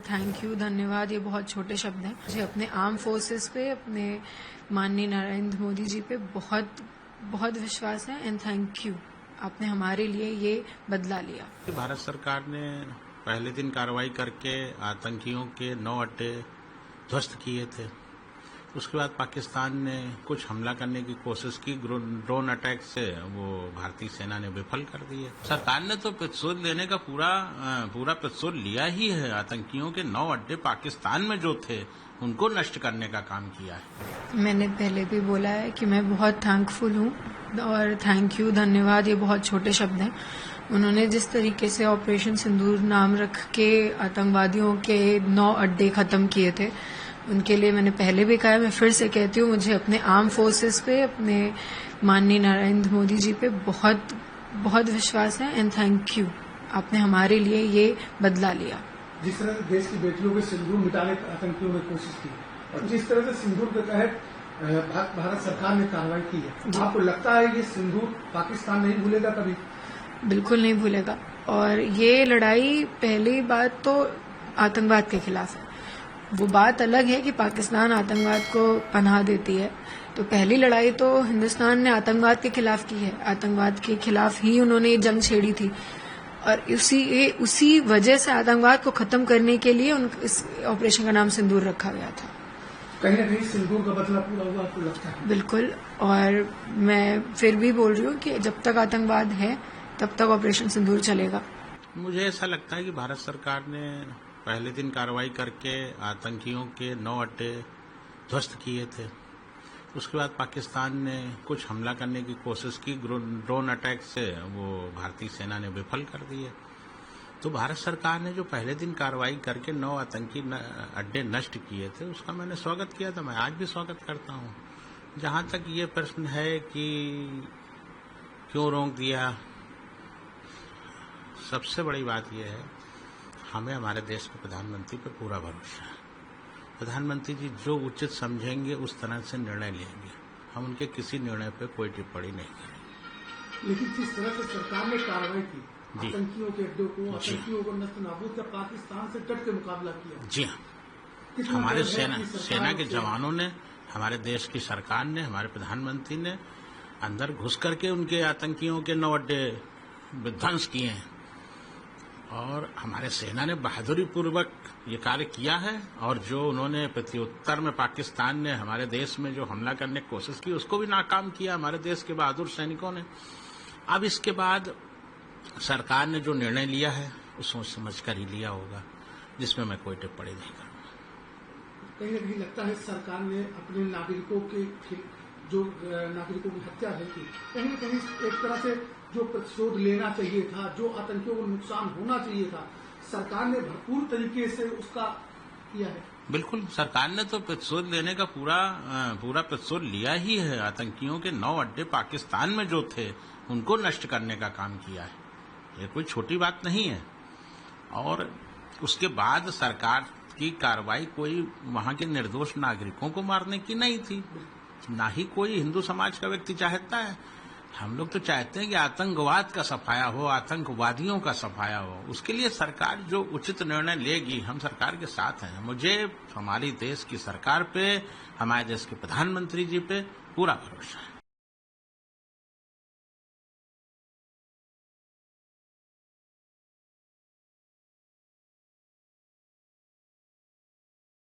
Thank you, धन्यवाद ये बहुत छोटे शब्द हैं। मुझे अपने आर्म फोर्सेस पे, अपने माननीय नरेंद्र मोदी जी पे बहुत बहुत विश्वास है एंड थैंक यू। आपने हमारे लिए ये बदला लिया। भारत सरकार ने पहले दिन कार्रवाई करके आतंकियों के 9 अड्डे ध्वस्त किए थे। उसके बाद पाकिस्तान ने कुछ हमला करने की कोशिश की, ड्रोन अटैक से वो भारतीय सेना ने विफल कर दिए। सरकार ने तो प्रतिशोध लेने का पूरा प्रतिशोध लिया ही है। आतंकियों के 9 अड्डे पाकिस्तान में जो थे उनको नष्ट करने का काम किया है। मैंने पहले भी बोला है कि मैं बहुत थैंकफुल हूँ और थैंक यू, धन्यवाद ये बहुत छोटे शब्द हैं। उन्होंने जिस तरीके से ऑपरेशन सिंदूर नाम रख के आतंकवादियों के 9 अड्डे खत्म किए थे, उनके लिए मैंने पहले भी कहा है, मैं फिर से कहती हूँ, मुझे अपने आर्म फोर्सेस पे, अपने माननीय नरेंद्र मोदी जी पे बहुत बहुत विश्वास है एंड थैंक यू। आपने हमारे लिए ये बदला लिया। जिस तरह से देश की बेटियों के सिंदूर मिटाने की आतंकियों ने कोशिश की और जिस तरह से सिंदूर के तहत भारत सरकार ने कार्रवाई की है, आपको लगता है ये सिंदूर पाकिस्तान नहीं भूलेगा कभी? बिल्कुल नहीं भूलेगा। और ये लड़ाई पहली बात तो आतंकवाद के खिलाफ है। वो बात अलग है कि पाकिस्तान आतंकवाद को पनाह देती है, तो पहली लड़ाई तो हिंदुस्तान ने आतंकवाद के खिलाफ की है। आतंकवाद के खिलाफ ही उन्होंने ये जंग छेड़ी थी और उसी वजह से आतंकवाद को खत्म करने के लिए इस ऑपरेशन का नाम सिंदूर रखा गया था। कहीं न कहीं सिंदूर का बदला पूरा हुआ, आपको लगता है? बिल्कुल। और मैं फिर भी बोल रही हूँ कि जब तक आतंकवाद है तब तक ऑपरेशन सिंदूर चलेगा। मुझे ऐसा लगता है कि भारत सरकार ने पहले दिन कार्रवाई करके आतंकियों के 9 अड्डे ध्वस्त किए थे। उसके बाद पाकिस्तान ने कुछ हमला करने की कोशिश की, ड्रोन अटैक से वो भारतीय सेना ने विफल कर दिए। तो भारत सरकार ने जो पहले दिन कार्रवाई करके 9 आतंकी अड्डे नष्ट किए थे, उसका मैंने स्वागत किया था। मैं आज भी स्वागत करता हूँ। जहां तक ये प्रश्न है कि क्यों रोक दिया, सबसे बड़ी बात यह है, हमें हमारे देश के प्रधानमंत्री पर पूरा भरोसा है। प्रधानमंत्री जी जो उचित समझेंगे उस तरह से निर्णय लेंगे। हम उनके किसी निर्णय पर कोई टिप्पणी नहीं करेंगे। लेकिन जिस तरह से सरकार ने कार्रवाई की, आतंकियों के अड्डों को, आतंकियों को नष्ट नाबूद कर पाकिस्तान से डट के मुकाबला किया। जी हाँ, हमारे सेना के जवानों ने, हमारे देश की सरकार ने, हमारे प्रधानमंत्री ने अंदर घुस करके उनके आतंकियों के 9 अड्डे विध्वंस किए हैं और हमारे सेना ने बहादुरी पूर्वक ये कार्य किया है। और जो उन्होंने प्रत्युत्तर में पाकिस्तान ने हमारे देश में जो हमला करने की कोशिश की, उसको भी नाकाम किया हमारे देश के बहादुर सैनिकों ने। अब इसके बाद सरकार ने जो निर्णय लिया है वो सोच समझ कर ही लिया होगा, जिसमें मैं कोई टिप्पणी नहीं करूंगा। कहीं न कहीं लगता है सरकार ने अपने नागरिकों की हत्या नहीं की, कहीं न कहीं एक तरह से जो प्रतिशोध लेना चाहिए था, जो आतंकियों को नुकसान होना चाहिए था, सरकार ने भरपूर तरीके से उसका किया है। बिल्कुल, सरकार ने तो प्रतिशोध लेने का पूरा प्रतिशोध लिया ही है। आतंकियों के 9 अड्डे पाकिस्तान में जो थे उनको नष्ट करने का काम किया है। ये कोई छोटी बात नहीं है। और उसके बाद सरकार की कार्रवाई कोई वहां के निर्दोष नागरिकों को मारने की नहीं थी। ना ही कोई हिंदू समाज का व्यक्ति चाहता है। हम लोग तो चाहते हैं कि आतंकवाद का सफाया हो, आतंकवादियों का सफाया हो। उसके लिए सरकार जो उचित निर्णय लेगी, हम सरकार के साथ हैं। मुझे हमारी देश की सरकार पे, हमारे देश के प्रधानमंत्री जी पे पूरा भरोसा है।